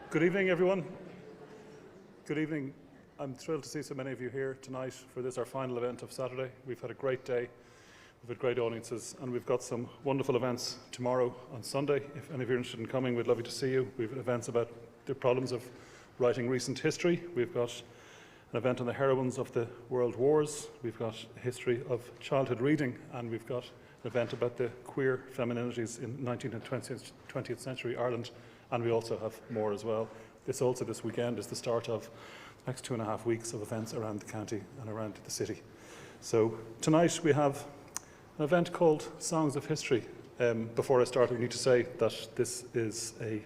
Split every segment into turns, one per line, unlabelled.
Good evening, everyone. Good evening. I'm thrilled to see so many of you here tonight for this, our final event of Saturday. We've had a great day, we've had great audiences, and we've got some wonderful events tomorrow on Sunday. If any of you are interested in coming, we'd love you to see you. We've events about the problems of writing recent history. We've got an event on the heroines of the world wars. We've got a history of childhood reading, and we've got an event about the queer femininities in 19th and 20th century Ireland. And we also have more as well. This weekend is the start of the next 2.5 weeks of events around the county and around the city. So tonight we have an event called Songs of History. Before I start, we need to say that this is an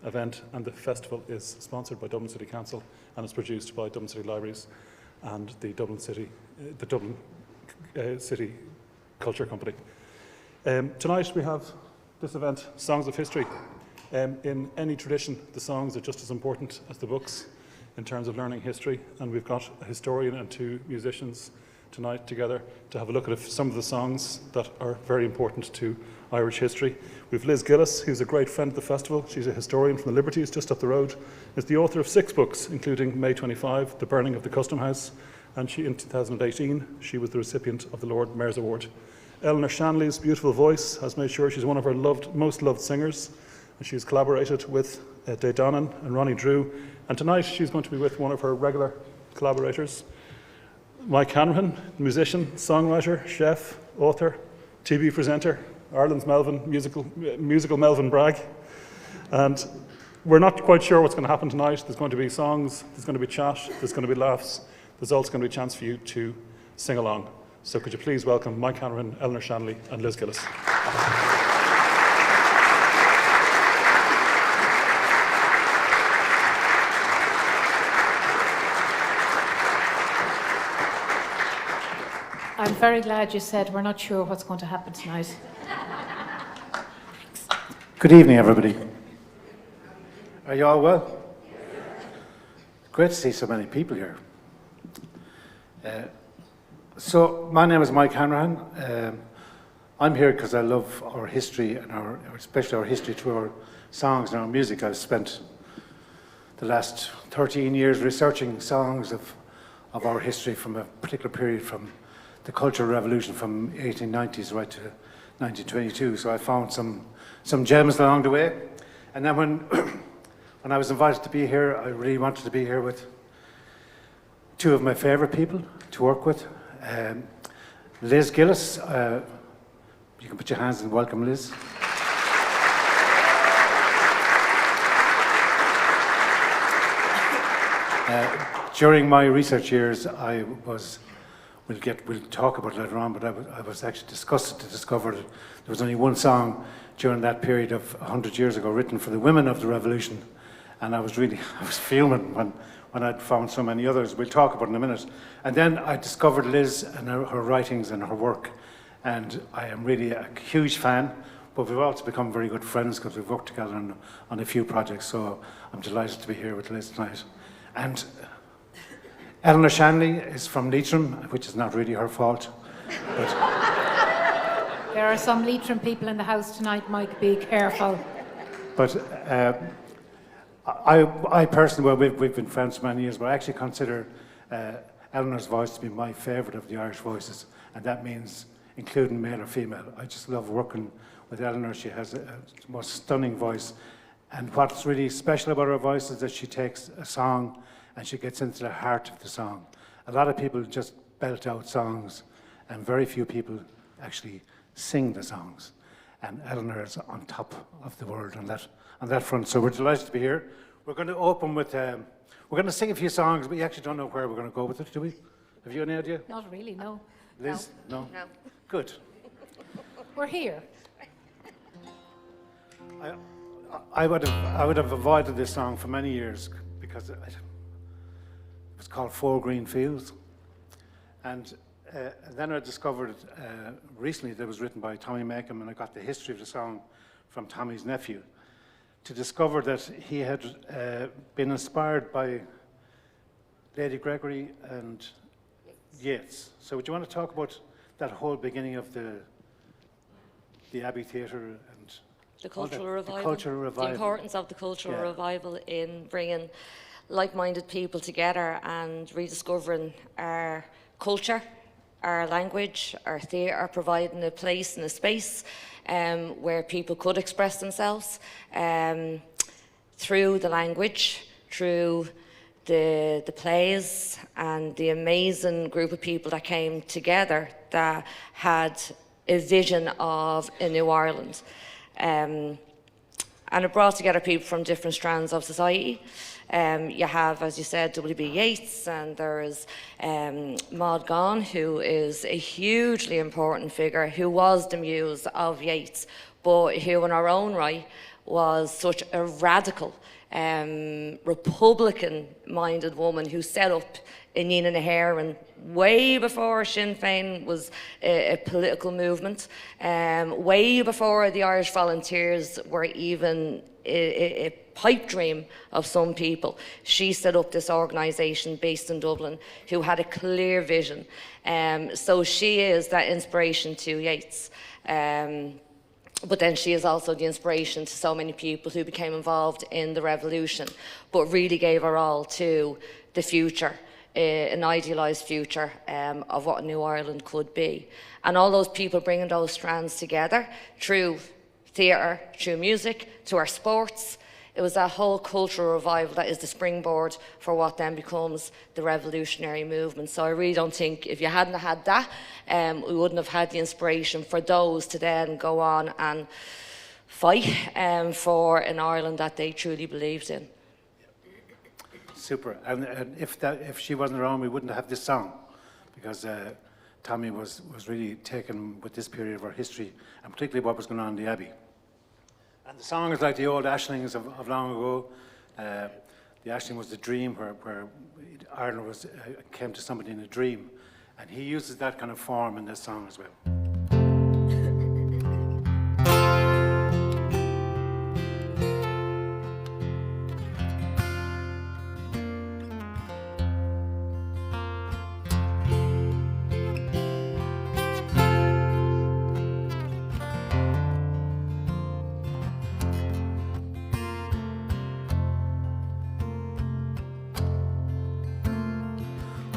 event and the festival is sponsored by Dublin City Council and is produced by Dublin City Libraries and the Dublin City Culture Company. Tonight we have this event, Songs of History. In any tradition, the songs are just as important as the books in terms of learning history, and we've got a historian and two musicians tonight together to have a look at some of the songs that are very important to Irish history. We've Liz Gillis, who's a great friend of the festival. She's a historian from the Liberties, just up the road. Is the author of 6 books, including May 25, The Burning of the Custom House, and in 2018, she was the recipient of the Lord Mayor's Award. Eleanor Shanley's beautiful voice has made sure she's one of our most loved singers. And she's collaborated with Dave Donnan and Ronnie Drew. And tonight she's going to be with one of her regular collaborators, Mike Hanrahan, musician, songwriter, chef, author, TV presenter, Ireland's musical Melvin Bragg. And we're not quite sure what's going to happen tonight. There's going to be songs, there's going to be chat, there's going to be laughs. There's also going to be a chance for you to sing along. So could you please welcome Mike Hanrahan, Eleanor Shanley and Liz Gillis.
I'm very glad you said we're not sure what's going to happen tonight.
Good evening, everybody. Are you all well? Great to see so many people here. So, my name is Mike Hanrahan. I'm here because I love our history and especially our history through our songs and our music. I've spent the last 13 years researching songs of our history from a particular period, from the Cultural Revolution from 1890s right to 1922. So I found some gems along the way. And then when I was invited to be here, I really wanted to be here with two of my favourite people to work with. Liz Gillis, you can put your hands and welcome Liz. During my research years, We'll talk about it later on, but I was actually disgusted to discover that there was only one song during that period of 100 years ago written for the women of the revolution. And I was fuming when I'd found so many others. We'll talk about it in a minute. And then I discovered Liz and her writings and her work. And I am really a huge fan, but we've also become very good friends because we've worked together on a few projects. So I'm delighted to be here with Liz tonight. And Eleanor Shanley is from Leitrim, which is not really her fault. But
There are some Leitrim people in the house tonight, Mike, be careful.
But I personally, well, we've been friends for many years, but I actually consider Eleanor's voice to be my favourite of the Irish voices, and that means including male or female. I just love working with Eleanor. She has a most stunning voice, and what's really special about her voice is that she takes a song and she gets into the heart of the song. A lot of people just belt out songs, and very few people actually sing the songs. And Eleanor is on top of the world on that front. So we're delighted to be here. We're going to open with, we're going to sing a few songs, but we actually don't know where we're going to go with it, do we? Have you any idea?
Not really, no.
Liz? No? Good.
We're here.
I would have avoided this song for many years because it was called Four Green Fields. And then I discovered recently that it was written by Tommy Makem, and I got the history of the song from Tommy's nephew, to discover that he had been inspired by Lady Gregory and Yeats. So would you want to talk about that whole beginning of the Abbey Theatre
The cultural revival.
The cultural revival.
The importance of the cultural
Yeah.
revival in bringing like-minded people together and rediscovering our culture, our language, our theatre, providing a place and a space where people could express themselves through the language, through the plays, and the amazing group of people that came together that had a vision of a new Ireland. And it brought together people from different strands of society. You have, as you said, W.B. Yeats, and there is Maud Gonne, who is a hugely important figure, who was the muse of Yeats, but who in her own right was such a radical, Republican-minded woman who set up Inine na hÉireann way before Sinn Féin was a political movement, way before the Irish Volunteers were even a pipe dream of some people. She set up this organisation based in Dublin who had a clear vision. So she is that inspiration to Yeats. But then she is also the inspiration to so many people who became involved in the revolution, but really gave her all to the future, an idealised future of what New Ireland could be. And all those people bringing those strands together through theatre, through music, to our sports. It was that whole cultural revival that is the springboard for what then becomes the revolutionary movement. So I really don't think, if you hadn't had that, we wouldn't have had the inspiration for those to then go on and fight for an Ireland that they truly believed in.
Super. And if she wasn't around, we wouldn't have this song, because Tommy was really taken with this period of our history, and particularly what was going on in the Abbey. And the song is like the old Ashlings of long ago. The Ashling was the dream, where Ireland came to somebody in a dream, and he uses that kind of form in this song as well.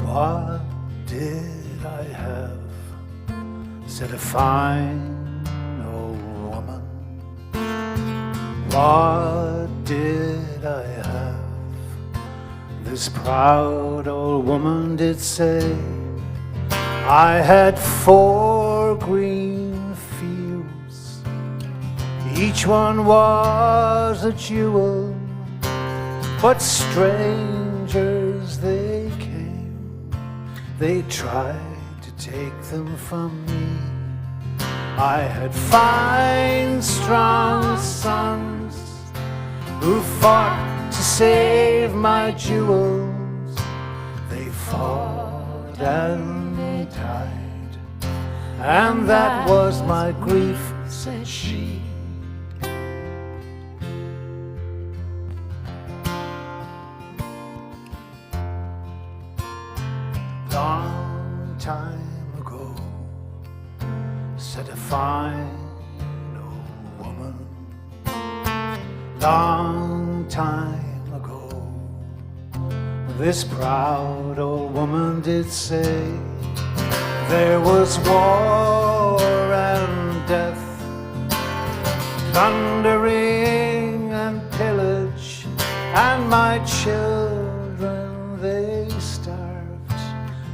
What did I have? Said a fine old woman. What did I have? This proud old woman did say. I had 4 green fields, each one was a jewel, but strangers they came. They tried to take them from me. I had fine, strong sons who fought to save my jewels. They fought and they died, and that was my grief, said she. Long time ago, said a fine old woman. Long time ago, this proud old woman did say, there was war and death, thundering and pillage, and my children they starved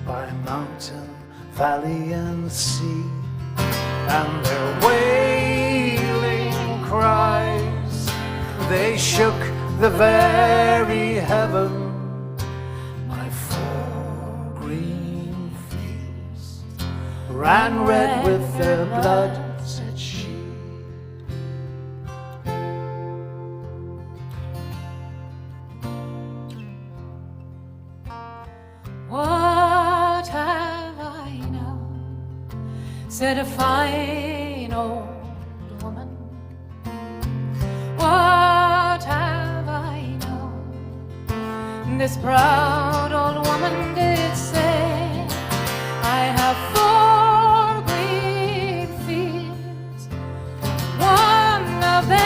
by mountain, valley and sea, and their wailing cries, they shook the very heaven. My 4 green fields ran red with their blood, said she.
What have I now? Said a fine old woman. What have I now? This proud old woman did say, I have 4 green fields, one of them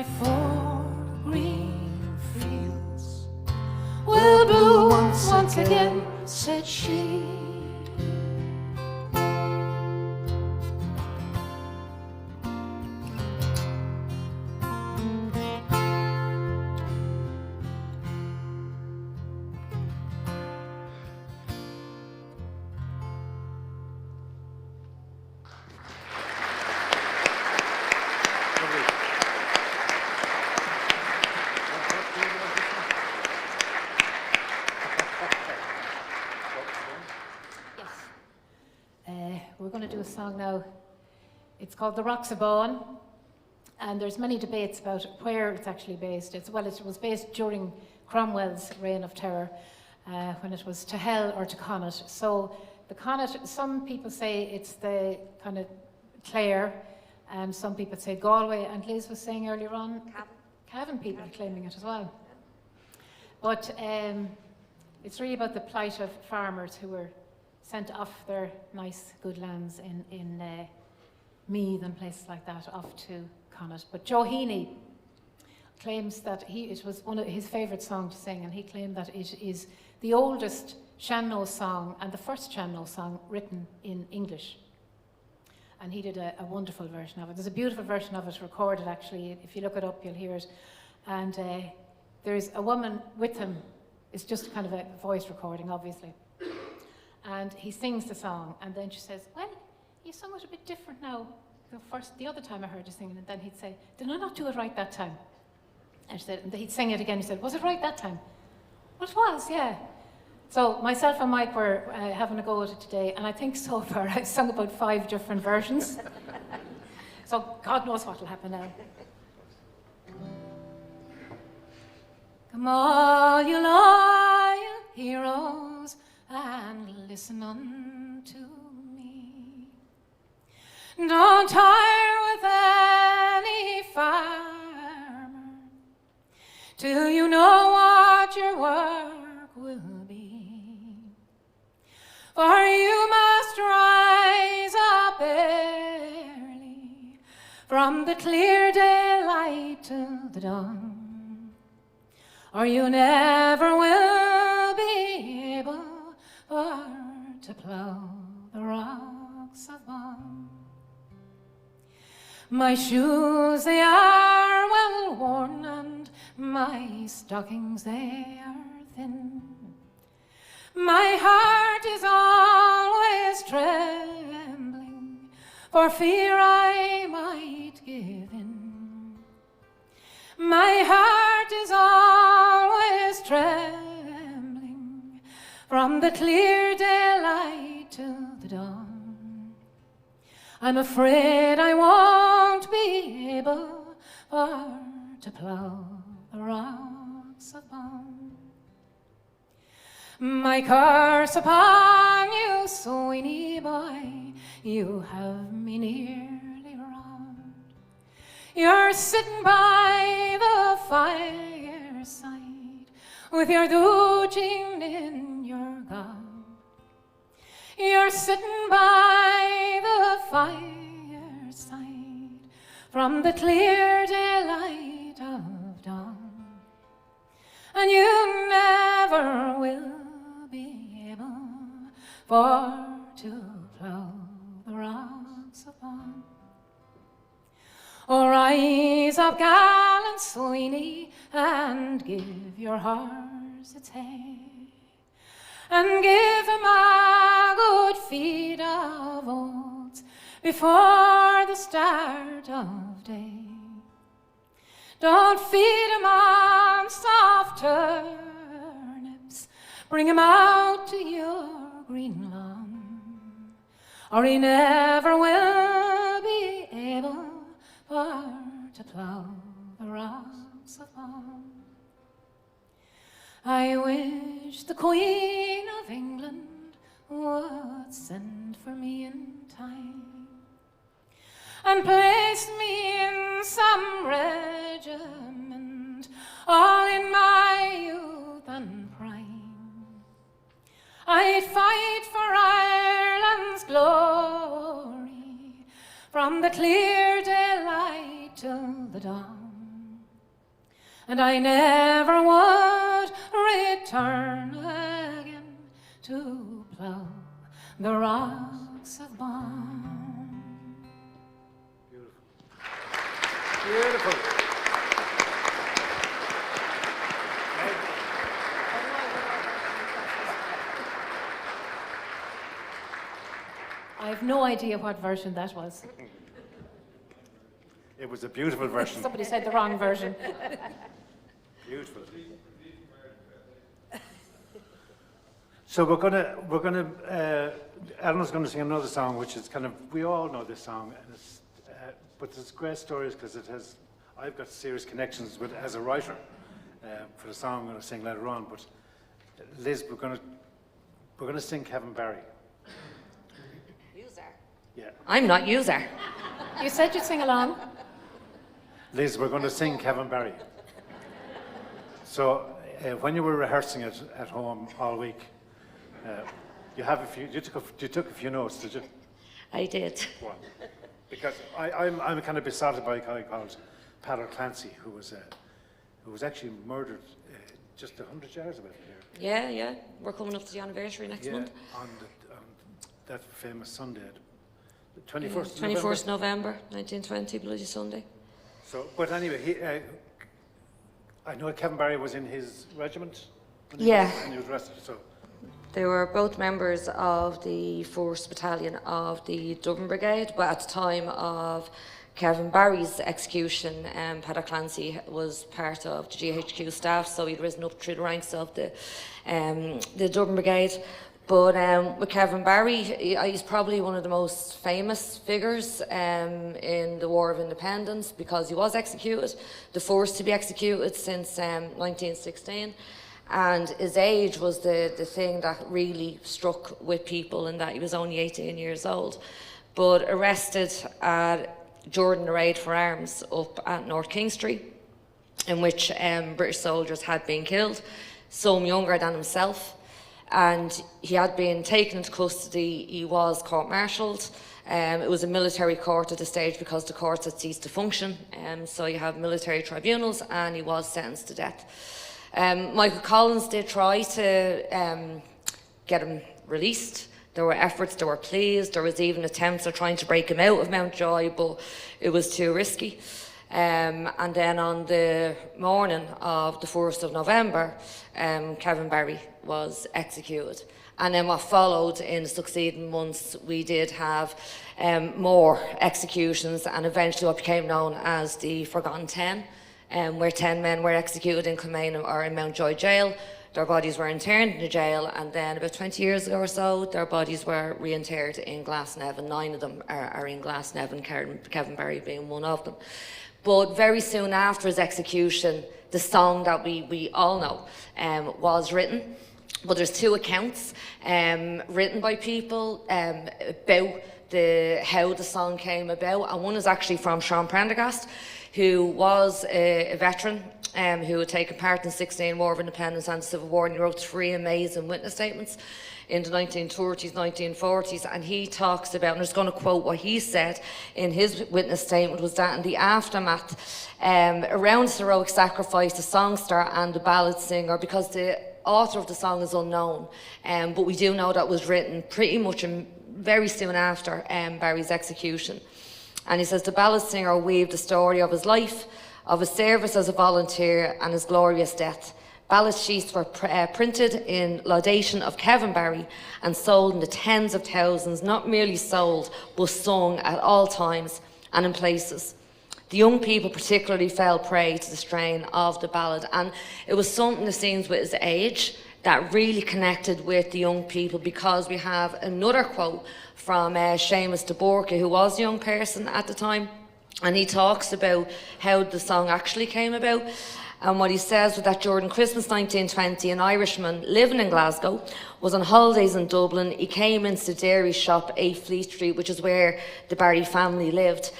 my four green fields will bloom once again, said she.
We're going to do a song now. It's called The Rocks of Bowen, and there's many debates about where it's actually based. It was based during Cromwell's reign of terror, when it was to Hell or to Connaught. So the Connaught, some people say it's the kind of Clare, and some people say Galway, and Liz was saying earlier on, Cavan people are claiming it as well. But it's really about the plight of farmers who were sent off their nice, good lands in Meath and places like that, off to Connaught. But Joe Heaney claims that it was one of his favourite songs to sing, and he claimed that it is the oldest Shanno song and the first Shanno song written in English. And he did a wonderful version of it. There's a beautiful version of it recorded, actually. If you look it up, you'll hear it. And there's a woman with him. It's just kind of a voice recording, obviously. And he sings the song, and then she says, well, you sung it a bit different now. The other time I heard you singing, and then he'd say, did I not do it right that time? And she said, and he'd sing it again. He said, was it right that time? Well, it was, yeah. So myself and Mike were having a go at it today, and I think so far I've sung about 5 different versions. So God knows what will happen now. Come all you loyal heroes, and listen unto me. Don't tire with any farmer till you know what your work will be. For you must rise up early from the clear daylight till the dawn, or you never will be able or to plough the rocks of Bowen. My shoes, they are well worn, and my stockings, they are thin. My heart is always trembling for fear I might give in. My heart is always trembling from the clear daylight till the dawn. I'm afraid I won't be able for to plough the rocks of Bowen. My curse upon you, Sweeney boy, you have me nearly wronged. You're sitting by the fireside with your dooging in your gown. You're sitting by the fireside from the clear daylight of dawn, and you never will be able for to plough the rocks of Bowen. Oh, rise up, gallant Sweeney, and give your horse its hay, and give him a good feed of oats before the start of day. Don't feed him on soft turnips, bring him out to your green lawn, or he never will be able for to plough the rocks of Bowen. I wish the Queen of England would send for me in time and place me in some regiment, all in my youth and prime. I'd fight for Ireland's glory from the clear daylight till the dawn,
and I never would return again to plough the rocks of Bon.
Beautiful.
I have no idea what version that was.
It was a beautiful version.
Somebody said the wrong version.
Beautiful. So Eleanor's gonna sing another song, which is kind of, we all know this song, and it's, but there's great stories because I've got serious connections with as a writer for the song I'm gonna sing later on. But Liz, we're gonna sing Kevin Barry.
User.
Yeah.
I'm not user.
You said you'd sing along.
Liz, we're going to sing Kevin Barry. So when you were rehearsing it at home all week, you took a few notes, did you?
I did.
Well, because I'm kind of besotted by a guy called Padder Clancy, who was actually murdered just 100 yards away from here.
Yeah. We're coming up to the anniversary next month.
On that famous Sunday, the 21st
21st November, 1920, Bloody Sunday.
So, but anyway, I know Kevin Barry was in his regiment when he was arrested. So
They were both members of the 1st Battalion of the Dublin Brigade, but at the time of Kevin Barry's execution, Padder Clancy was part of the GHQ staff, so he'd risen up through the ranks of the Dublin Brigade. But with Kevin Barry, he's probably one of the most famous figures in the War of Independence because he was executed, the first to be executed since 1916. And his age was the thing that really struck with people, in that he was only 18 years old. But arrested at Jordan Raid for Arms up at North King Street, in which British soldiers had been killed, some younger than himself. And he had been taken into custody. He was court-martialed. It was a military court at the stage because the courts had ceased to function. So you have military tribunals, and he was sentenced to death. Michael Collins did try to get him released. There were efforts, there were pleas, there was even attempts of trying to break him out of Mountjoy, but it was too risky. And then on the morning of the 1st of November, Kevin Barry was executed. And then what followed in the succeeding months, we did have more executions, and eventually what became known as the Forgotten 10, where 10 men were executed in Kilmainham or in Mountjoy jail. Their bodies were interned in the jail, and then about 20 years ago or so, their bodies were reinterred in Glasnevin. 9 of them are in Glasnevin, Kevin Barry being one of them. But very soon after his execution, the song that we all know was written. But there's 2 accounts written by people about how the song came about. And one is actually from Sean Prendergast, who was a veteran who had taken part in the 16 War of Independence and the Civil War, and he wrote 3 amazing witness statements in the 1930s, 1940s, and he talks about, and I'm just going to quote what he said in his witness statement, was that in the aftermath, around this heroic sacrifice, the songster and the ballad singer, because the author of the song is unknown, but we do know that it was written pretty much very soon after Barry's execution. And he says, the ballad singer weaved the story of his life, of his service as a volunteer, and his glorious death. Ballad sheets were printed in laudation of Kevin Barry and sold in the tens of thousands, not merely sold, but sung at all times and in places. The young people particularly fell prey to the strain of the ballad, and it was something, it seems, with his age that really connected with the young people, because we have another quote from Seamus de Borca, who was a young person at the time, and he talks about how the song actually came about. And what he says was that during Christmas 1920, an Irishman living in Glasgow was on holidays in Dublin. He came into the dairy shop, 8 Fleet Street, which is where the Barry family lived,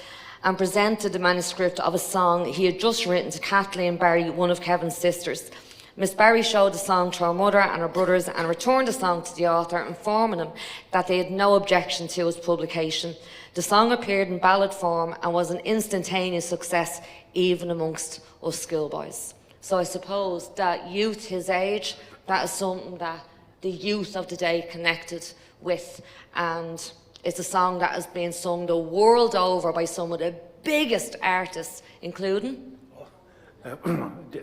and presented the manuscript of a song he had just written to Kathleen Barry, one of Kevin's sisters. Miss Barry showed the song to her mother and her brothers and returned the song to the author, informing him that they had no objection to its publication. The song appeared in ballad form and was an instantaneous success, even amongst us schoolboys. So I suppose that youth, his age, that is something that the youth of the day connected with. And it's a song that has been sung the world over by some of the biggest artists, including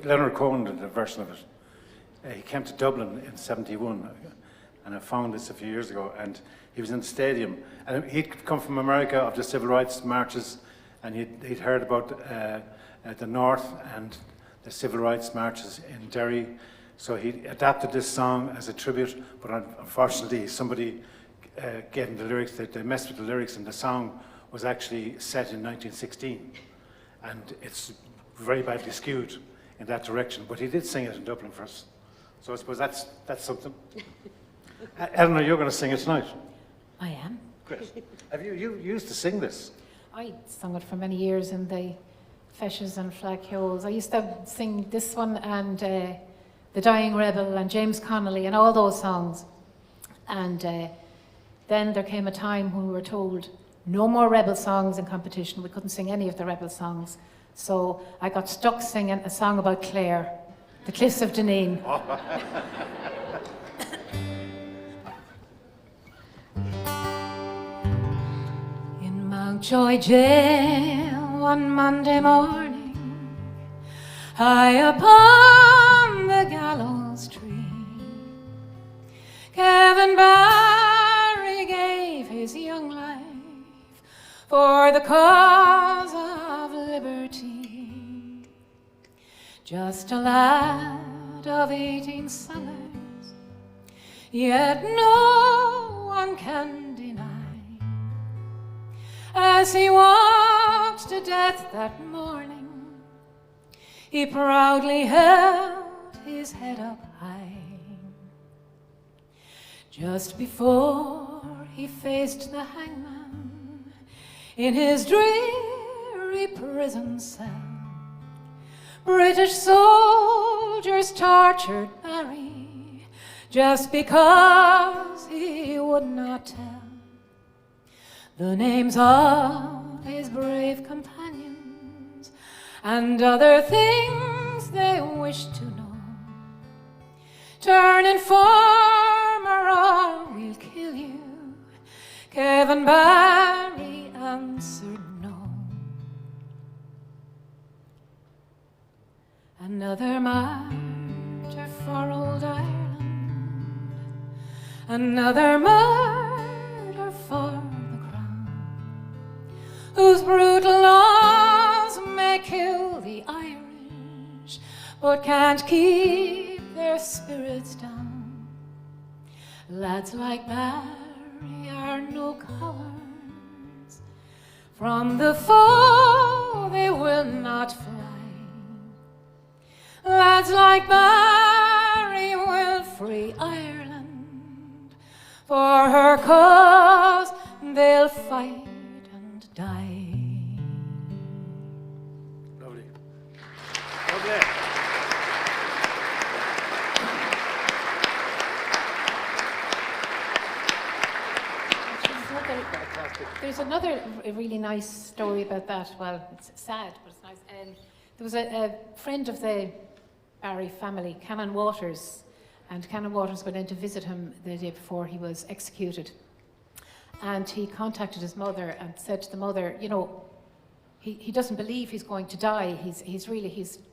Leonard Cohen did a version of it. He came to Dublin in '71, and I found this a few years ago, and he was in the stadium. And he'd come from America of the civil rights marches, and he'd heard about the North and the civil rights marches in Derry. So he adapted this song as a tribute, but unfortunately somebody gave him the lyrics, they messed with the lyrics, and the song was actually set in 1916. And it's very badly skewed in that direction, but he did sing it in Dublin for us. So I suppose that's something. Eleanor, you're going to sing it tonight.
I am.
Great. Have you used to sing this?
I sung it for many years in the Feshes and Flaghills. I used to sing this one and The Dying Rebel and James Connolly and all those songs. And then there came a time when we were told no more rebel songs in competition. We couldn't sing any of the rebel songs. So I got stuck singing a song about Clare, the Cliffs of Dineen. In Mountjoy jail one Monday morning, high upon the gallows tree, Kevin Barry gave his young life for the cause of liberty. Just a lad of 18 summers, yet no one can deny, as he walked to death that morning, he proudly held his head up high. Just before he faced the hangman in his dreary prison cell, British soldiers tortured Barry just because he would not tell the names of his brave companions and other things they wished to know. Turn informer or we'll kill you, Kevin Barry answered no. Another martyr for old Ireland, another murder for the crown, whose brutal laws may kill the Irish, but can't keep their spirits down. Lads like Barry are no cowards, from the foe they will not fly. Lads like Barry will free Ireland, for her cause they'll fight and die.
Lovely. Lovely.
There's another really nice story about that. Well, it's sad, but it's nice. There was a friend of the Barry family, Canon Waters, and Canon Waters went in to visit him the day before he was executed. And he contacted his mother and said to the mother, you know, he doesn't believe he's going to die. He's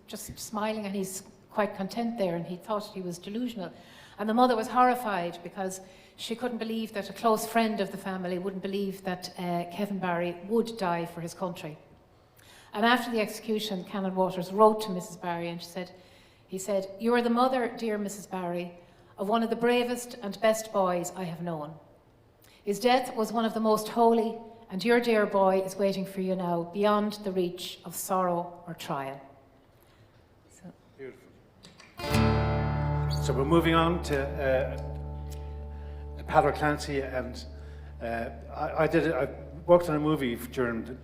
just smiling and he's quite content there, and he thought he was delusional. And the mother was horrified because she couldn't believe that a close friend of the family wouldn't believe that Kevin Barry would die for his country. And after the execution, Canon Waters wrote to Mrs. Barry and he said, "You are the mother, dear Mrs. Barry, of one of the bravest and best boys I have known. His death was one of the most holy, and your dear boy is waiting for you now, beyond the reach of sorrow or trial." So.
Beautiful. So we're moving on to Padder Clancy, and I worked on a movie during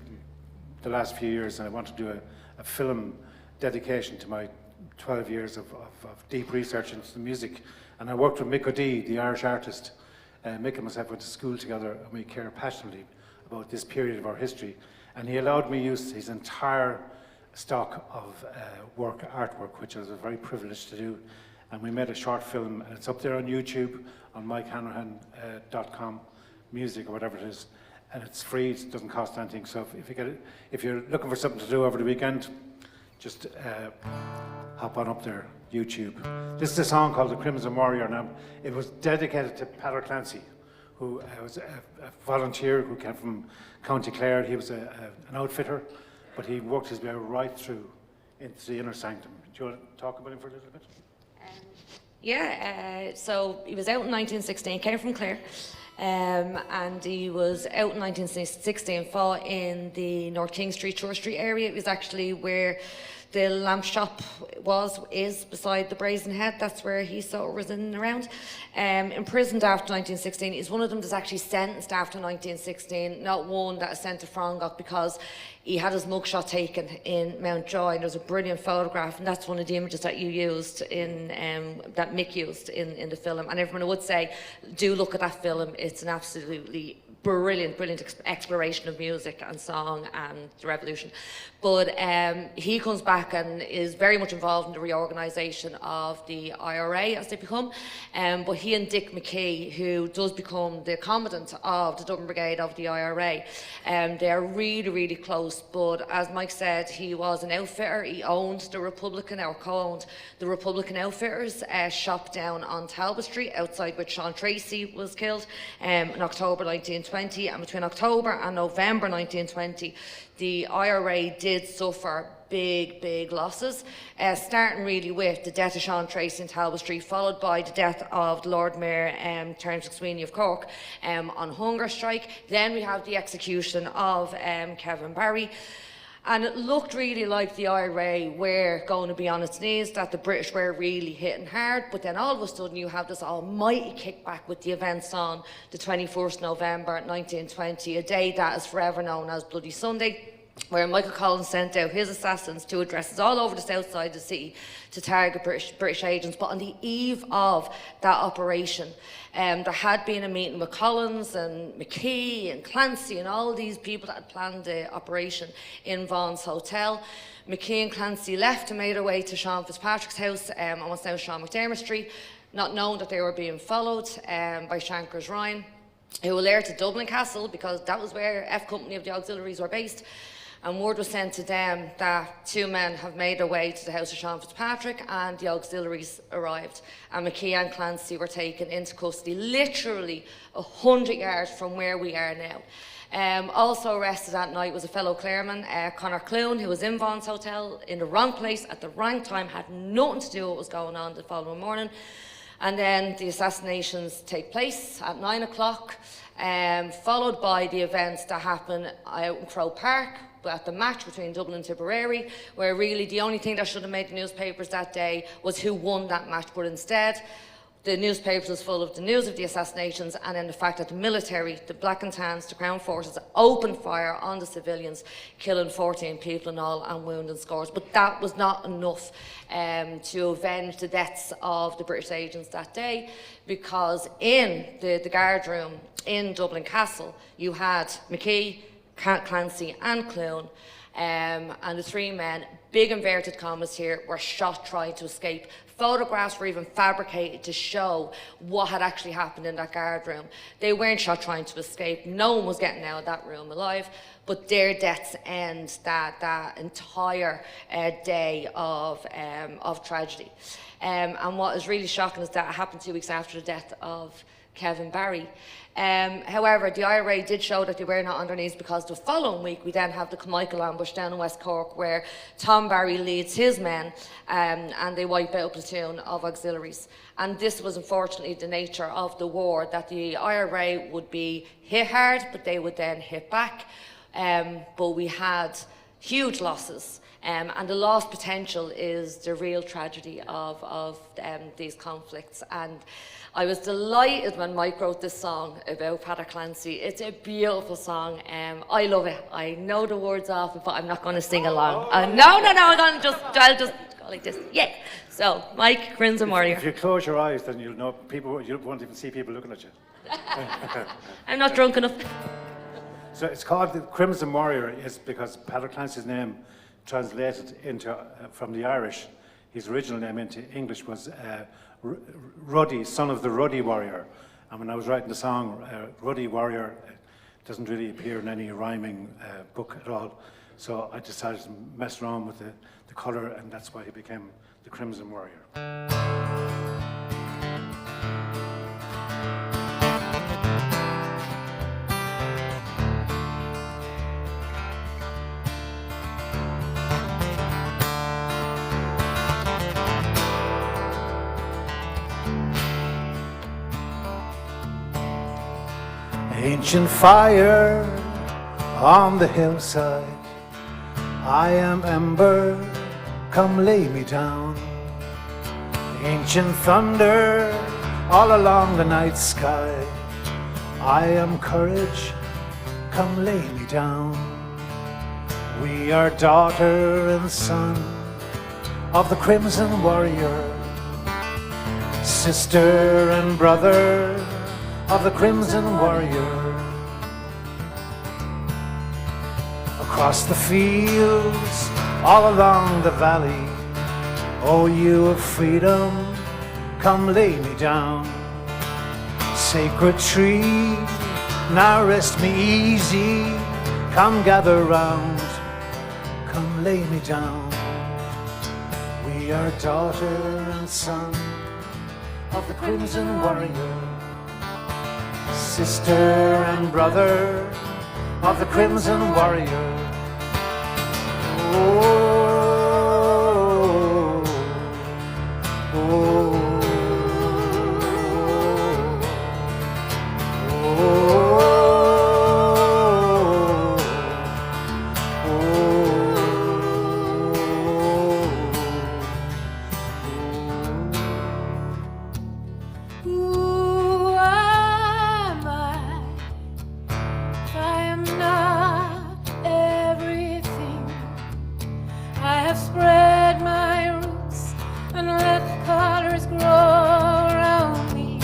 the last few years, and I want to do a film dedication to my 12 years of deep research into the music. And I worked with Mick O'Dea, the Irish artist. Mick and myself went to school together, and we care passionately about this period of our history. And he allowed me use his entire stock of artwork, which I was very privileged to do. And we made a short film, and it's up there on YouTube, on MikeHanrahan.com, music or whatever it is. And it's free, it doesn't cost anything. So if you're looking for something to do over the weekend, just hop on up there, YouTube. This is a song called The Crimson Warrior. Now, it was dedicated to Peter Clancy, who was a volunteer who came from County Clare. He was an outfitter, but he worked his way right through into the inner sanctum. Do you want to talk about him for a little bit?
So he was out in 1916, came from Clare, and he was out in 1916, fought in the North King Street, Church Street area. It was actually where the lamp shop is beside the Brazen Head. That's where he sort of was in and around. Imprisoned after 1916. He's one of them that's actually sentenced after 1916, not one that is sent to Frongok, because he had his mugshot taken in Mountjoy, and there's a brilliant photograph, and that's one of the images that you used in, that Mick used in the film. And everyone would say, do look at that film. It's an absolutely brilliant exploration of music and song and the revolution. But he comes back and is very much involved in the reorganisation of the IRA as they become. But he and Dick McKee, who does become the commandant of the Dublin Brigade of the IRA, they are really, really close. But as Mike said, he was an outfitter. He owned the Republican, or co-owned the Republican Outfitters shop down on Talbot Street, outside which Sean Tracy was killed in October 1920. And between October and November 1920, the IRA did suffer big losses, starting really with the death of Sean Tracy in Talbot Street, followed by the death of the Lord Mayor Terence McSweeney of Cork on hunger strike. Then we have the execution of Kevin Barry. And it looked really like the IRA were going to be on its knees, that the British were really hitting hard. But then all of a sudden you have this almighty kickback with the events on the 21st November 1920, a day that is forever known as Bloody Sunday, where Michael Collins sent out his assassins to addresses all over the south side of the city to target British agents. But on the eve of that operation, there had been a meeting with Collins and McKee and Clancy and all these people that had planned the operation in Vaughan's Hotel. McKee and Clancy left and made their way to Sean Fitzpatrick's house on what's now Sean McDermott Street, not knowing that they were being followed by Shankers Ryan, who alerted Dublin Castle, because that was where F Company of the Auxiliaries were based. And word was sent to them that two men have made their way to the house of Sean Fitzpatrick, and the auxiliaries arrived. And McKee and Clancy were taken into custody, literally 100 yards from where we are now. Also arrested that night was a fellow Clareman, Conor Clune, who was in Vaughan's Hotel in the wrong place at the wrong time, had nothing to do with what was going on the following morning. And then the assassinations take place at 9 o'clock, followed by the events that happen out in Crow Park, at the match between Dublin and Tipperary, where really the only thing that should have made the newspapers that day was who won that match, but instead the newspapers was full of the news of the assassinations, and then the fact that the military, the Black and Tans, the Crown Forces, opened fire on the civilians, killing 14 people in all and wounding scores. But that was not enough to avenge the deaths of the British agents that day, because in the guard room in Dublin Castle, you had McKee, Clancy and Clune, and the three men, big inverted commas here, were shot trying to escape. Photographs were even fabricated to show what had actually happened in that guard room. They weren't shot trying to escape. No one was getting out of that room alive, but their deaths end that entire day of tragedy. And what is really shocking is that it happened 2 weeks after the death of Kevin Barry. However, the IRA did show that they were not on their knees, because the following week we then have the Carmichael ambush down in West Cork, where Tom Barry leads his men and they wipe out a platoon of auxiliaries. And this was unfortunately the nature of the war, that the IRA would be hit hard, but they would then hit back. But we had huge losses. And the lost potential is the real tragedy of these conflicts. And I was delighted when Mike wrote this song about Peter Clancy. It's a beautiful song. I love it. I know the words off it, but I'm not going to sing along. No, I'm going to I'll just go like this. Yeah. So, Mike, Crimson Warrior.
If you close your eyes, then you'll know people. You won't even see people looking at you.
I'm not drunk enough.
So it's called the Crimson Warrior, is because Peter Clancy's name translated into from the Irish, his original name into English was Ruddy, son of the Ruddy Warrior. And when I was writing the song, Ruddy Warrior doesn't really appear in any rhyming book at all. So I decided to mess around with the colour, and that's why he became the Crimson Warrior. Ancient fire on the hillside, I am ember, come lay me down. Ancient thunder all along the night sky, I am courage, come lay me down. We are daughter and son of the Crimson Warrior, sister and brother of the Crimson Warrior. Across the fields, all along the valley, oh, you of freedom, come lay me down. Sacred tree, now rest me easy, come gather round, come lay me down. We are daughter and son of the Crimson Warrior, sister and brother of the Crimson Warrior. Oh, oh,
Who am I if I am not everything? I have spread my roots and let the colors grow around me.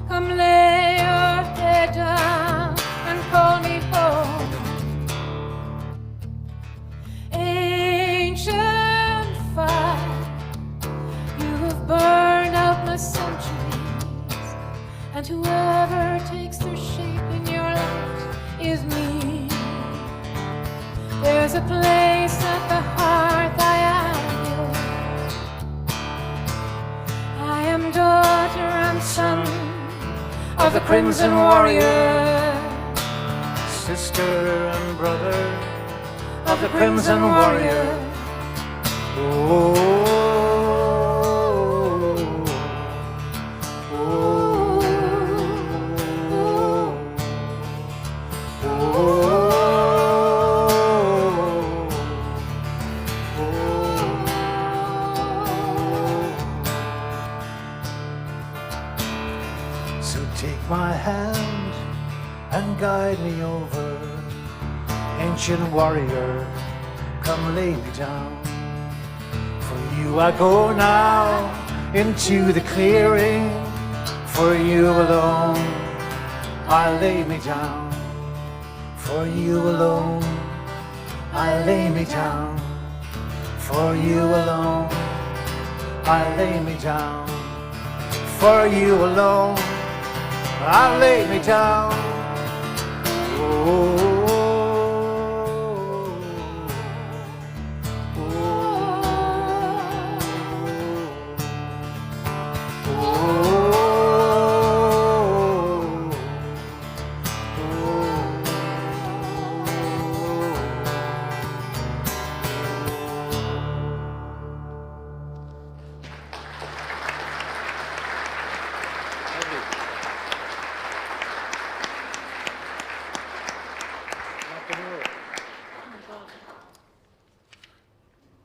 Come lay your head down and call me home. Ancient fire, you have burned out my centuries, and whoever takes their shape in your light is me. There's a place at the hearth I am yours. I am daughter and son of the Crimson Warrior,
sister and brother of the Crimson Warrior. Oh, oh, oh, oh. So take my hand and guide me over, ancient warrior, come lay me down. For you I go now into the clearing, for you alone I lay me down. For you alone I lay me down. For you alone I lay me down. For you alone I lay me down. Oh,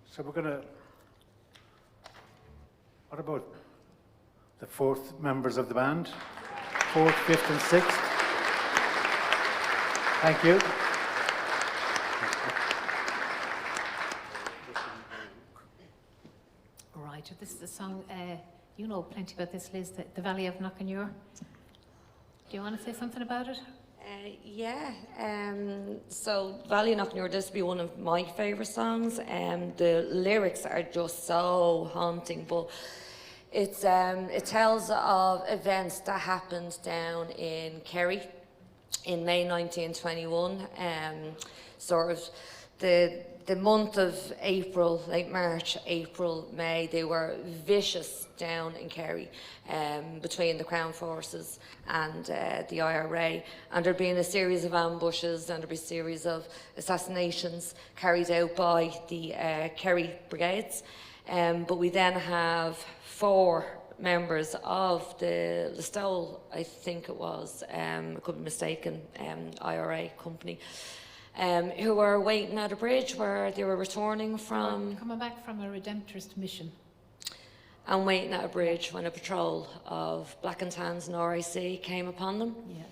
so we're gonna, what about the fourth members of the band? Fourth, fifth and sixth? Thank you.
Right, this is the song, you know plenty about this, Liz, the Valley of Knockanure. Do you want to say something about it?
Yeah, So Valley Knocknure, this would be one of my favourite songs. The lyrics are just so haunting, but it tells of events that happened down in Kerry in May 1921. Sort of the month of April, late March, April, May, they were vicious down in Kerry between the Crown Forces and the IRA. And there'd been a series of ambushes and there'd be a series of assassinations carried out by the Kerry Brigades. But we then have 4 members of the Listowel, I think it was, I could be mistaken, IRA company, who were waiting at a bridge where they were returning from...
Coming back from a redemptorist mission.
And waiting at a bridge when a patrol of Black and Tans and RIC came upon them.
Yeah.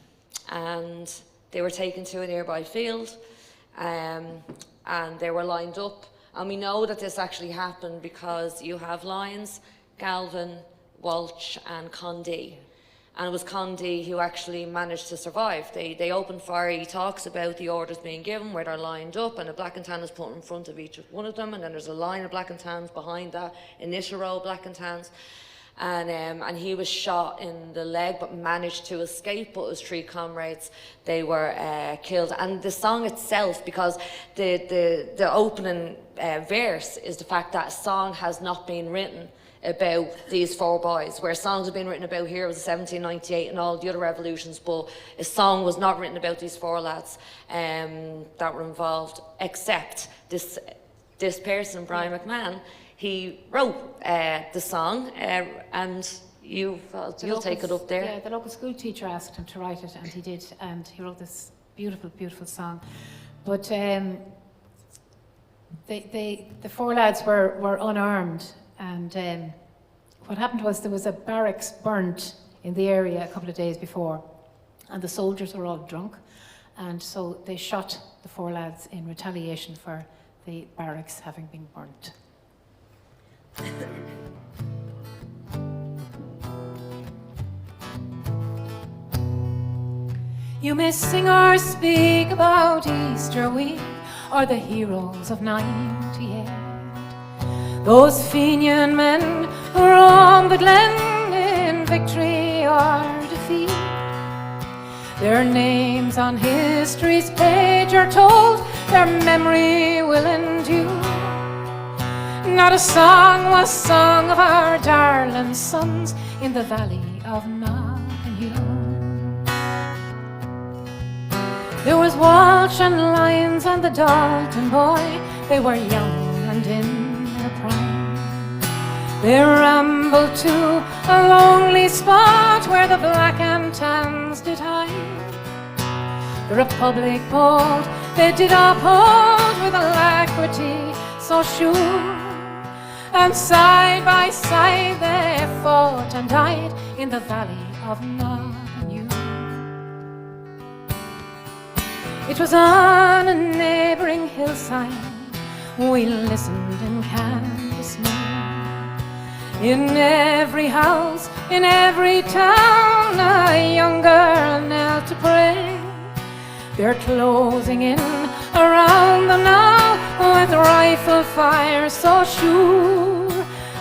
And they were taken to a nearby field, and they were lined up. And we know that this actually happened because you have Lyons, Galvin, Walsh and Condé. And it was Condé who actually managed to survive. They opened fire. He talks about the orders being given where they're lined up and a Black and Tan is put in front of each one of them, and then there's a line of Black and Tans behind that initial row of Black and Tans. And he was shot in the leg but managed to escape, but his 3 comrades, they were killed. And the song itself, because the opening verse is the fact that a song has not been written about these 4 boys, where songs have been written about here was 1798 and all the other revolutions, but a song was not written about these 4 lads that were involved, except this person, Brian McMahon. He wrote the song, and you'll take it up there.
Yeah, the local school teacher asked him to write it, and he did, and he wrote this beautiful, beautiful song. But the 4 lads were unarmed. And what happened was there was a barracks burnt in the area a couple of days before, and the soldiers were all drunk, and so they shot the 4 lads in retaliation for the barracks having been burnt. You may sing or speak about Easter week or the heroes of '98. Those Fenian men who roamed the glen in victory or defeat. Their names on history's page are told, their memory will endure. Not a song was sung of our darling sons in the valley of Knocknure. There was Walsh and Lyons and the Dalton boy, they were young and in prime. They rambled to a lonely spot where the Black and Tans did hide. The Republic bold they did uphold with alacrity so sure, and side by side they fought and died in the valley of Knocknure. It was on a neighbouring hillside we listened in calm dismay. In every house, in every town, a young girl knelt to pray. They're closing in around them now with rifle fire so sure.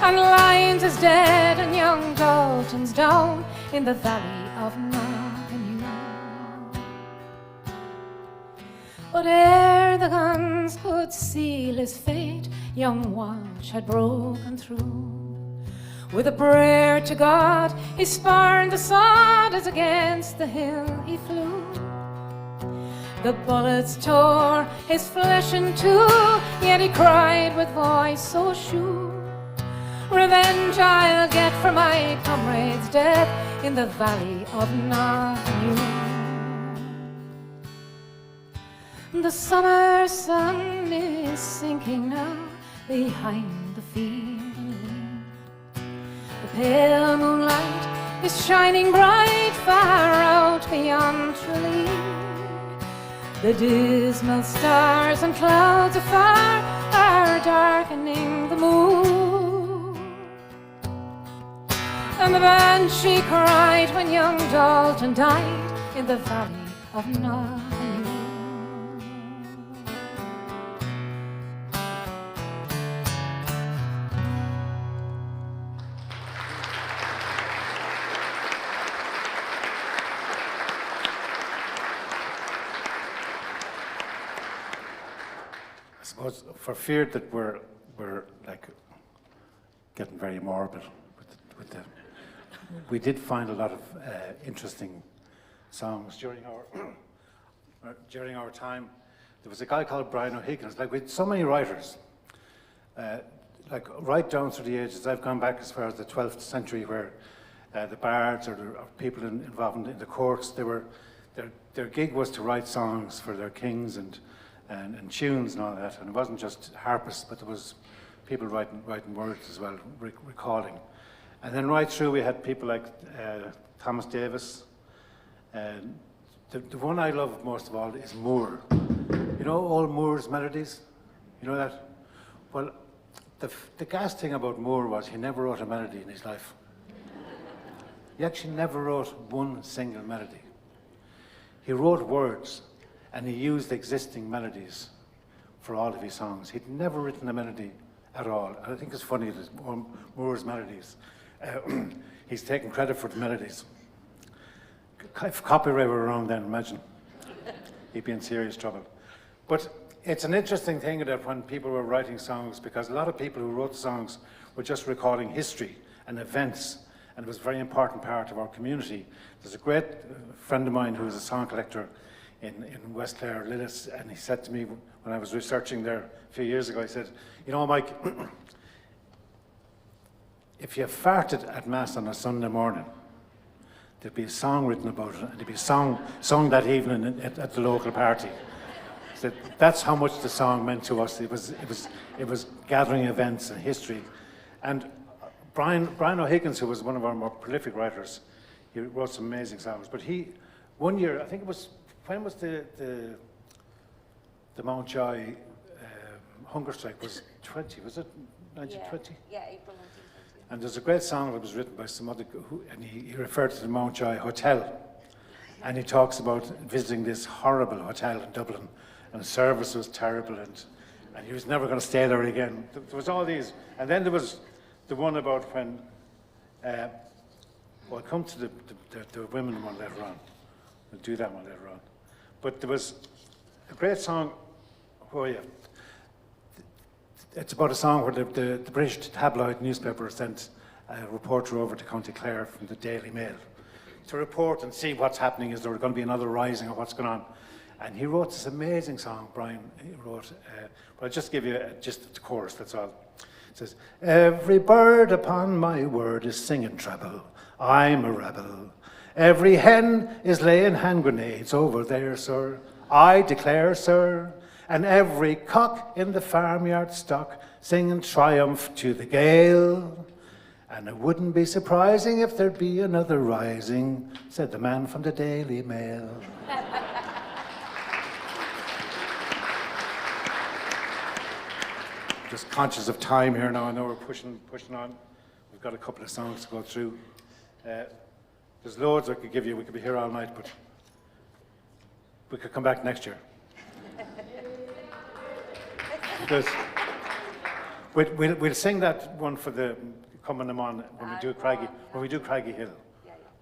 And Lyons is dead and young Dalton's down in the valley of Knocknure. But ere the guns could seal his fate, young Walsh had broken through. With a prayer to God, he spurned the sod as against the hill he flew. The bullets tore his flesh in two, yet he cried with voice so sure, revenge I'll get for my comrade's death in the valley of Knocknure. The summer sun is sinking now behind the field and lea. The pale moonlight is shining bright far out beyond Tralee. The dismal stars and clouds afar are darkening the moon. And the banshee cried when young Dalton died in the valley of Knocknure.
suppose for fear that we're like getting very morbid with the we did find a lot of interesting songs during our time. There was a guy called Brian O'Higgins, like with so many writers, like right down through the ages. I've gone back as far as the 12th century, where the bards or people involved in the courts, their gig was to write songs for their kings and tunes and all that. And it wasn't just harpists, but there was people writing words as well, recalling. And then right through we had people like Thomas Davis. The one I love most of all is Moore. You know all Moore's melodies? You know that? Well, the gas thing about Moore was he never wrote a melody in his life. He actually never wrote one single melody. He wrote words, and he used existing melodies for all of his songs. He'd never written a melody at all. And I think it's funny that Moore's melodies, he's taking credit for the melodies. If copyright were around then, imagine. He'd be in serious trouble. But it's an interesting thing that when people were writing songs, because a lot of people who wrote songs were just recalling history and events, and it was a very important part of our community. There's a great friend of mine who was a song collector in West Clare, Lillis, and he said to me when I was researching there a few years ago, he said, you know, Mike, if you farted at Mass on a Sunday morning, there'd be a song written about it, and there'd be a song sung that evening at the local party. So that's how much the song meant to us. It was gathering events and history. And Brian O'Higgins, who was one of our more prolific writers, he wrote some amazing songs. But one year, I think it was, when was the Mountjoy hunger strike? Was 20? Was it 1920?
Yeah, April 1920.
And there's a great song that was written by some other, and he referred to the Mountjoy Hotel. And he talks about visiting this horrible hotel in Dublin, and the service was terrible, and he was never going to stay there again. There was all these, and then there was the one about when, well, I'll come to the women one later on. We'll do that one later on. But there was a great song, oh yeah, it's about a song where the British tabloid newspaper sent a reporter over to County Clare from the Daily Mail to report and see what's happening. Is there going to be another rising or what's going on? And he wrote this amazing song, Brian. He wrote, but I'll just give you just the chorus, that's all. It says, every bird upon my word is singing treble. I'm a rebel. Every hen is laying hand grenades over there, sir. I declare, sir. And every cock in the farmyard stock singing triumph to the gale. And it wouldn't be surprising if there'd be another rising, said the man from the Daily Mail. Just conscious of time here now. I know we're pushing on. We've got a couple of songs to go through. There's loads I could give you. We could be here all night, but we could come back next year. Because we'll sing that one for the coming on when we do Craggy Hill.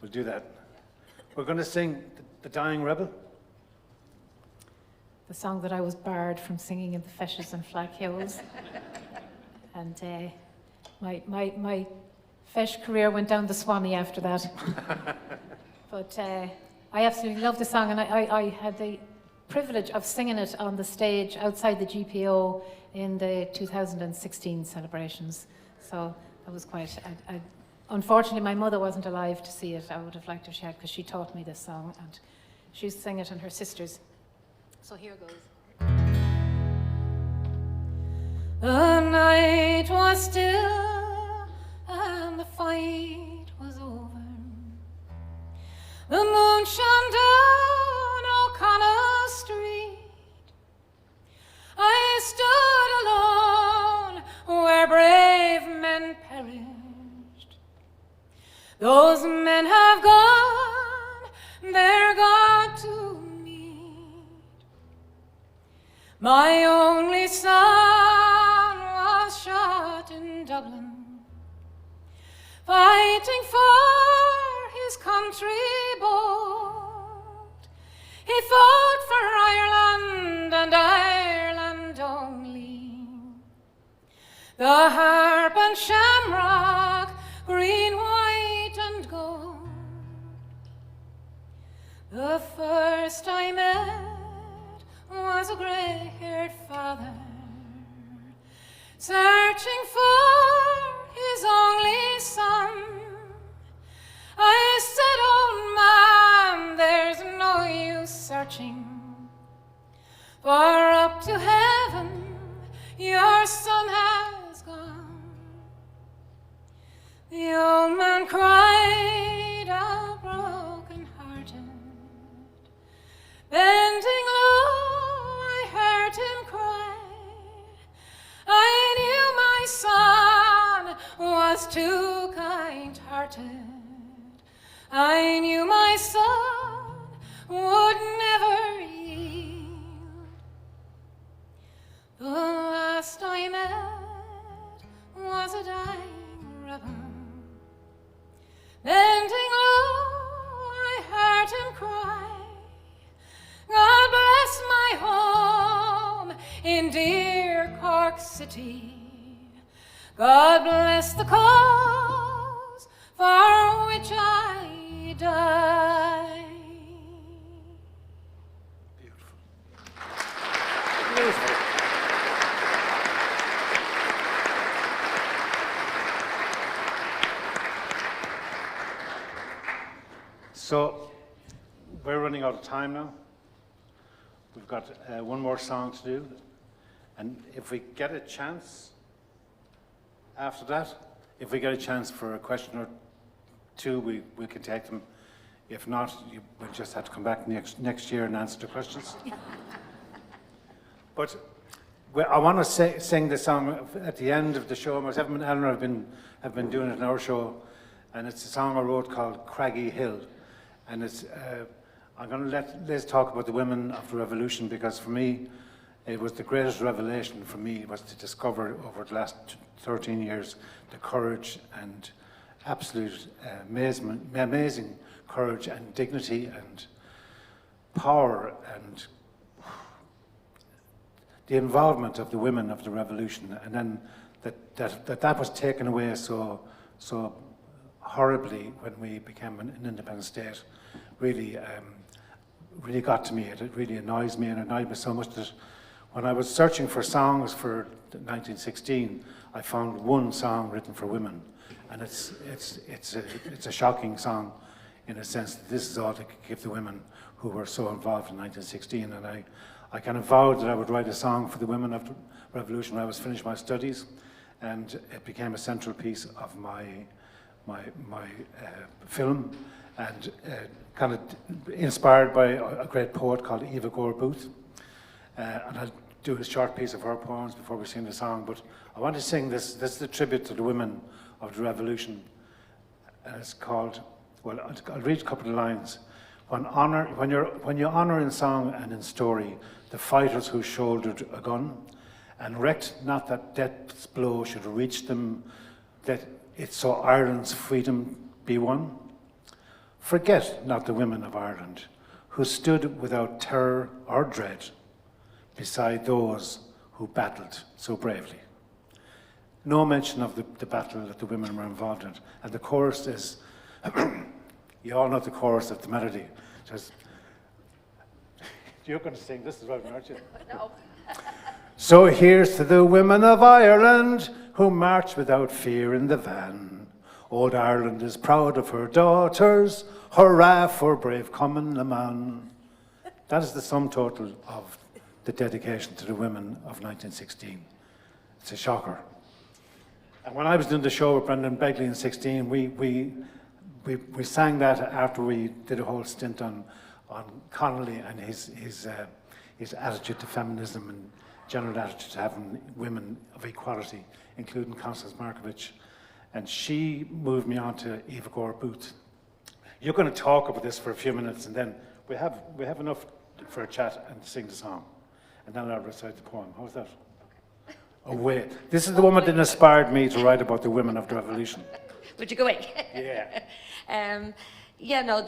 We'll do that. We're going to sing The Dying Rebel.
The song that I was barred from singing in the Feshes and Flag Hills. And my Fesh career went down the Swami after that. But I absolutely love the song, and I had the privilege of singing it on the stage outside the GPO in the 2016 celebrations. So that was quite, unfortunately my mother wasn't alive to see it. I would have liked her she had, because she taught me this song, and she used to sing it and her sisters. So here goes. The night was still and the fight was over. The moon shone down O'Connell Street. I stood alone where brave men perished. Those men have gone, they're gone to meet. My only son was shot in Dublin, fighting for his country bold. He fought for Ireland and Ireland only.
the harp and shamrock, green, white, and gold. The first I met was a grey-haired father, searching for his only son. I said, old man, there's no use searching, for up to heaven your son has gone. The old man cried out broken-hearted. Bending low, I heard him cry, I knew my son was too kind-hearted. I knew my son would never yield. The last I met was a dying rebel. Bending low, I heard him cry, God bless my home in dear Cork City. God bless the cause for which I die.
Beautiful. Beautiful. So, we're running out of time now. We've got one more song to do. And if we get a chance after that, if we get a chance for a question or two, we can take them. If not, we'll just have to come back next year and answer the questions. But I want to sing the song at the end of the show. Myself and Eleanor have been doing it in our show, and it's a song I wrote called Craggy Hill. And it's, I'm going to let Liz talk about the women of the revolution, because for me, it was the greatest revelation for me was to discover over the last 13 years the courage and absolute amazing courage and dignity and power and the involvement of the women of the revolution, and then that was taken away so horribly when we became an independent state. Really got to me. It really annoys me, and annoyed me so much that when I was searching for songs for 1916, I found one song written for women, and it's a shocking song in a sense that this is all to give the women who were so involved in 1916. And I kind of vowed that I would write a song for the women of the revolution when I was finished my studies, and it became a central piece of my film, and kind of inspired by a great poet called Eva Gore Booth. And I'll do a short piece of her poems before we sing the song, but I want to sing this. This is a tribute to the women of the revolution. And it's called, well, I'll read a couple of lines. When you honor in song and in story the fighters who shouldered a gun, and recked not that death's blow should reach them, that it so Ireland's freedom be won. Forget not the women of Ireland, who stood without terror or dread beside those who battled so bravely. No mention of the battle that the women were involved in. And the chorus is, you all know the chorus of the melody. Just, you're going to sing this as well, aren't you?
No.
So here's to the women of Ireland who march without fear in the van. Old Ireland is proud of her daughters. Hurrah for brave Cumann man. That is the sum total of the dedication to the women of 1916. It's a shocker. And when I was doing the show with Brendan Begley in 16, we sang that after we did a whole stint on Connolly and his attitude to feminism and general attitude to having women of equality, including Constance Markovich. And she moved me on to Eva Gore Booth. You're going to talk about this for a few minutes, and then we have enough for a chat and sing the song. And then I'll recite the poem. How's that? Okay. Oh, wait. This is the woman that inspired me to write about the women of the revolution.
Would you go away?
Yeah.
Yeah, no,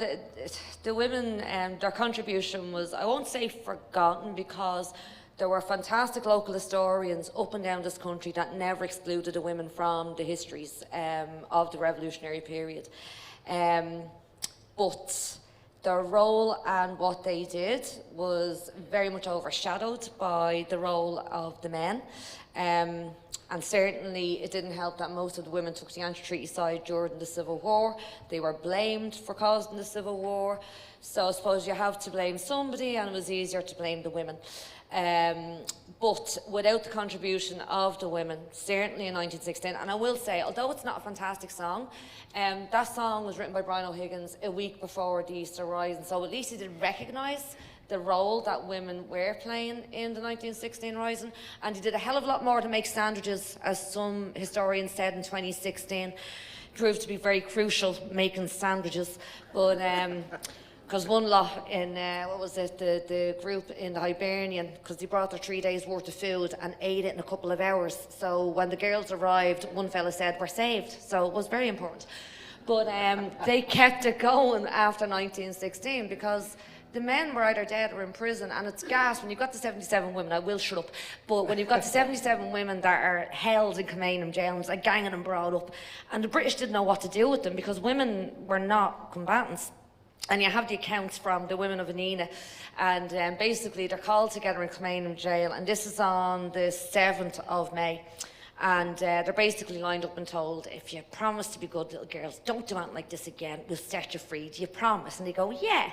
the women, their contribution was, I won't say forgotten, because There were fantastic local historians up and down this country that never excluded the women from the histories of the revolutionary period. But their role and what they did was very much overshadowed by the role of the men. And certainly it didn't help that most of the women took the anti-treaty side during the Civil War. They were blamed for causing the Civil War. So I suppose you have to blame somebody, and it was easier to blame the women. But without the contribution of the women, certainly in 1916, and I will say, although it's not a fantastic song, that song was written by Brian O'Higgins a week before the Easter Rising, so at least he did recognise the role that women were playing in the 1916 Rising, and he did a hell of a lot more to make sandwiches, as some historians said in 2016, proved to be very crucial, making sandwiches, but because one lot in, the group in the Hibernian, because they brought their 3 days worth of food and ate it in a couple of hours. So when the girls arrived, one fella said, "We're saved." So it was very important. But they kept it going after 1916 because the men were either dead or in prison, and it's gas when you've got the 77 women, I will shut up, but when you've got the 77 women that are held in Kilmainham jail, and it's like ganging them brought up, and the British didn't know what to do with them because women were not combatants. And you have the accounts from the women of Anina, and basically they're called together in Kilmainham jail, and this is on the 7th of May. And they're basically lined up and told, "If you promise to be good little girls, don't do anything like this again, we'll set you free. Do you promise?" And they go, "Yeah."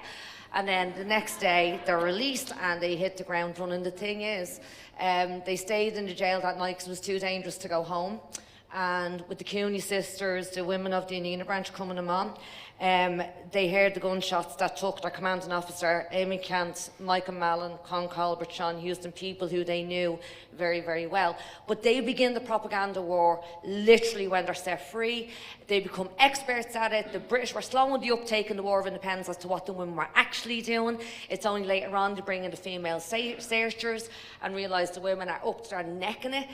And then the next day they're released and they hit the ground running. The thing is, they stayed in the jail that night because it was too dangerous to go home. And with the Cooney sisters, the women of the Anina branch coming them on, they heard the gunshots that took their commanding officer, Amy Kent, Michael Mallon, Con Colbert, Sean Houston, people who they knew very, very well. But they begin the propaganda war literally when they're set free. They become experts at it. The British were slowing the uptake in the War of Independence as to what the women were actually doing. It's only later on they bring in the female searchers and realise the women are up to their neck in it.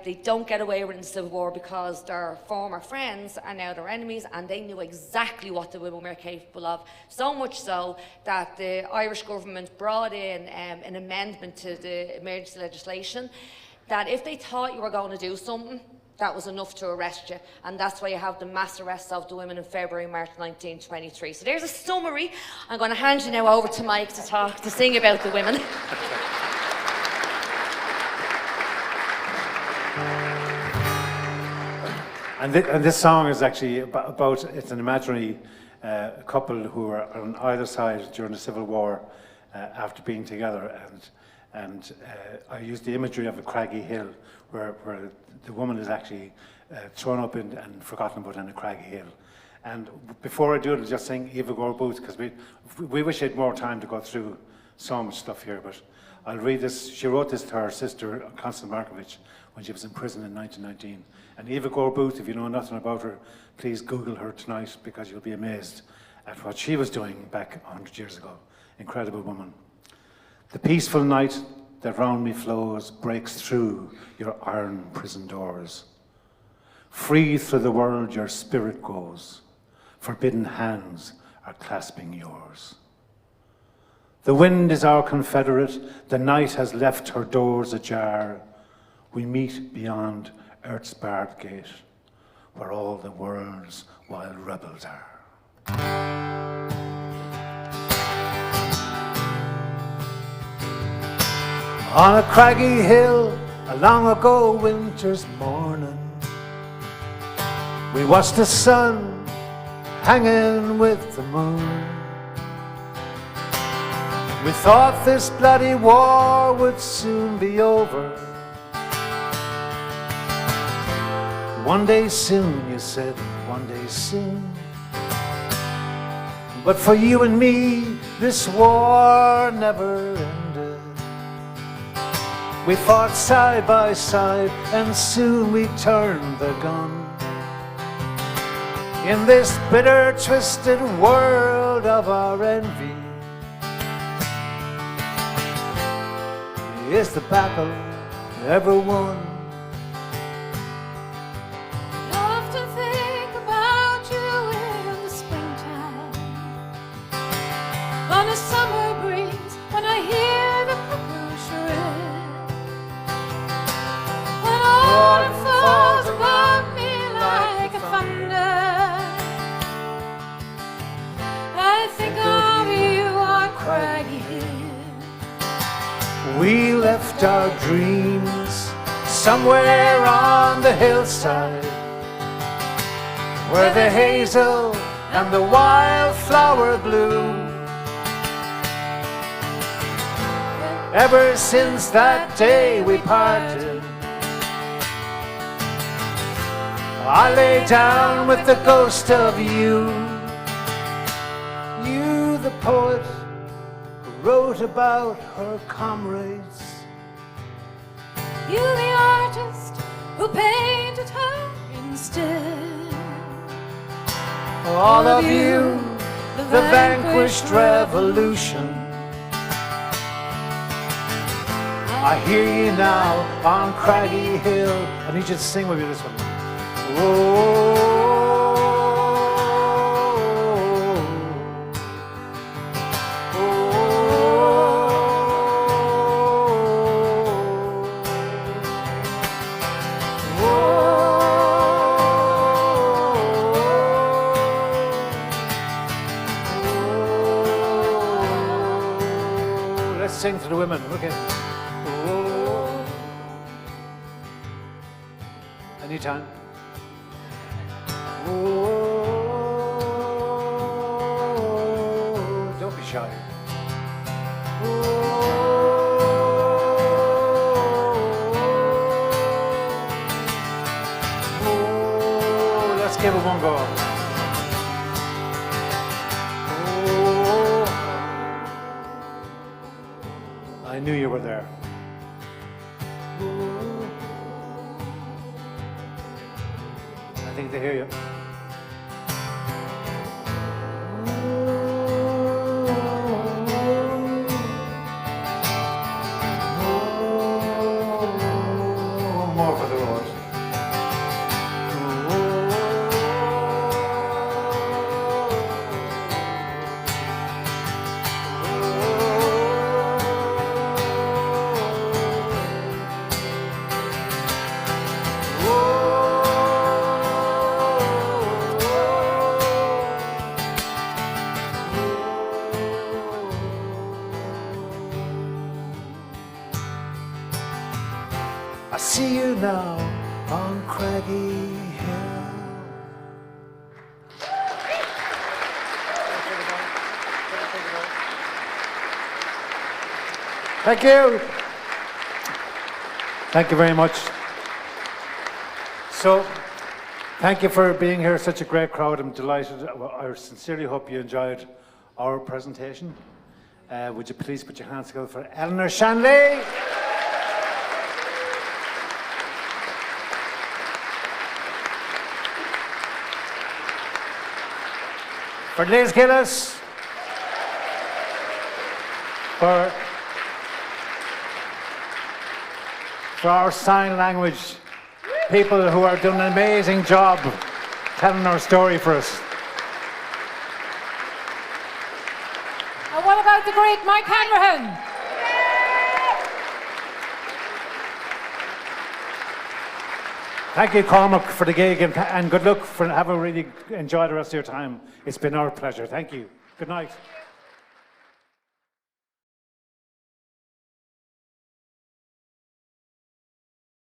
They don't get away with it in the Civil War because their former friends are now their enemies, and they knew exactly what the women were capable of. So much so that the Irish government brought in an amendment to the emergency legislation that if they thought you were going to do something, that was enough to arrest you. And that's why you have the mass arrests of the women in February and March 1923. So there's a summary. I'm going to hand you now over to Mike to sing about the women.
And this song is actually about it's an imaginary couple who were on either side during the Civil War after being together, and I used the imagery of a craggy hill where the woman is actually thrown up and forgotten about in a craggy hill. And before I do it, I'll just sing Eva Gore Booth, because we wish we had more time to go through so much stuff here, but I'll read this. She wrote this to her sister, Constance Markovich, when she was in prison in 1919. And Eva Gore Booth, if you know nothing about her, please Google her tonight, because you'll be amazed at what she was doing back 100 years ago. Incredible woman. The peaceful night that round me flows breaks through your iron prison doors. Free through the world your spirit goes. Forbidden hands are clasping yours. The wind is our confederate. The night has left her doors ajar. We meet beyond earth's barred gate, where all the world's wild rebels are. On a craggy hill, a long ago winter's morning, we watched the sun hanging with the moon. We thought this bloody war would soon be over. One day soon, you said, one day soon. But for you and me, this war never ended. We fought side by side, and soon we turned the gun. In this bitter, twisted world of our envy, is the battle ever won?
Love to think about you in the springtime, on a summer breeze, when I hear the cuckoo shrill.
left our dreams somewhere on the hillside, where the hazel and the wildflower bloom. Ever since that day we parted, I lay down with the ghost of you. You, the poet who wrote about her comrades.
You, the artist who painted her instead.
All of you, the vanquished revolution. I hear you now on Craggy Hill. I need you to sing with me this one. Let's sing to the women, okay? Anytime. Don't be shy. Let's give it one go. I knew you were there. I think they hear you. More for the Lord. I see you now on Craggy Hill. Thank you. Thank you very much. So, thank you for being here. Such a great crowd. I'm delighted. I sincerely hope you enjoyed our presentation. Would you please put your hands together for Eleanor Shanley? For Liz Gillis, for our sign language people who are doing an amazing job telling our story for us.
And what about the great Mike Hanrahan?
Thank you, Cormac, for the gig, and good luck for having really enjoyed the rest of your time. It's been our pleasure. Thank you. Good night.